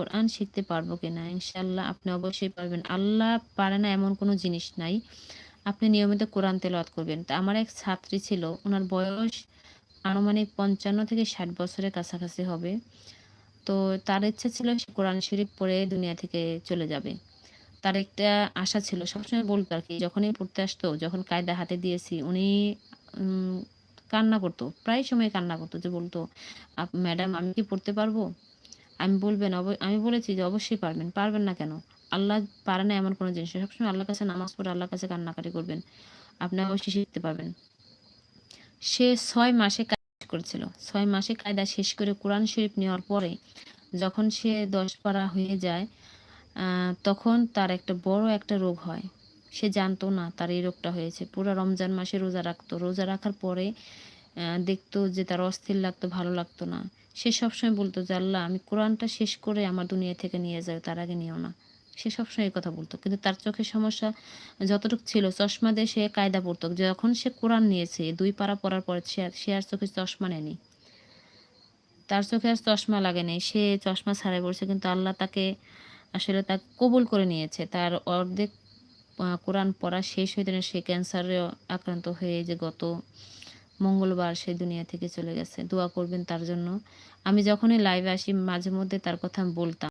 কোরআন শিখতে পারবো কিনা? ইনশাআল্লাহ আপনি অবশ্যই পারবেন। আল্লাহ পারে না এমন কোনো জিনিস নাই। আপনি নিয়মিত কোরআন তেলাওয়াত করবেন। তা আমার এক ছাত্রী ছিল, উনার বয়স আনুমানিক ৫৫ থেকে ৬০ বছরের কাছাকাছি হবে। তো তার ইচ্ছা ছিল সে কোরআন শরীফ পড়ে দুনিয়া থেকে চলে যাবে। তার একটা আশা ছিল। সবসময় বলত আরকি, যখনই পড়তে আসতো, যখন কায়দা হাতে দিয়েছি, উনি উম কান্না করত। প্রায় সময় কান্না করত, যে বলত, ম্যাডাম আমি কি পড়তে পারবো?" আমি বলবেন আমি বলেছি যে, "অবশ্যই পারবেন। পারবেন না কেন? আল্লাহ পারে না এমন কোনো জিনিস। সবসময় আল্লাহর কাছে নামাজ পড়ে আল্লাহর কাছে কান্নাকাটি করবেন। আপনি অবশ্যই শিখতে পারবেন।" সে ৬ মাসে কাজ করেছিল। ৬ মাসে কায়দা শেষ করে কোরআন শরীফ নেওয়ার পরে যখন সে ১০ পারা হয়ে যায়, আ তখন তার একটা বড় একটা রোগ হয়। সে জানতো না তার এই রোগটা হয়েছে। পুরা রমজান মাসে রোজা রাখতো। রোজা রাখার পরে দেখতো যে তার অস্থির লাগতো, ভালো লাগতো না। সে সবসময় বলত যে, "আল্লাহ আমি কোরআনটা শেষ করে আমার দুনিয়া থেকে নিয়ে যাও, তার আগে নিও না।" সে সবসময় এই কথা বলত। কিন্তু তার চোখের সমস্যা যতটুক ছিল, চশমা দিয়ে সে কায়দা পড়ত। যখন সে কোরআন নিয়েছে ২ পারা পড়ার পরে সে আর চোখে চশমা নেয়নি। তার চোখে আর চশমা লাগে নাই। সে চশমা ছাড়াই পড়ছে, কিন্তু আল্লাহ তাকে আসলে কবুল করে নিয়েছে। তার অর্ধেক কোরআন পড়া শেষ হইতে না সে ক্যান্সারে আক্রান্ত হয়ে যে গত মঙ্গলবার সে দুনিয়া থেকে চলে গেছে। দোয়া করবেন তার জন্য। আমি যখনই লাইভে আসি মাঝে মধ্যে তার কথা বলতাম।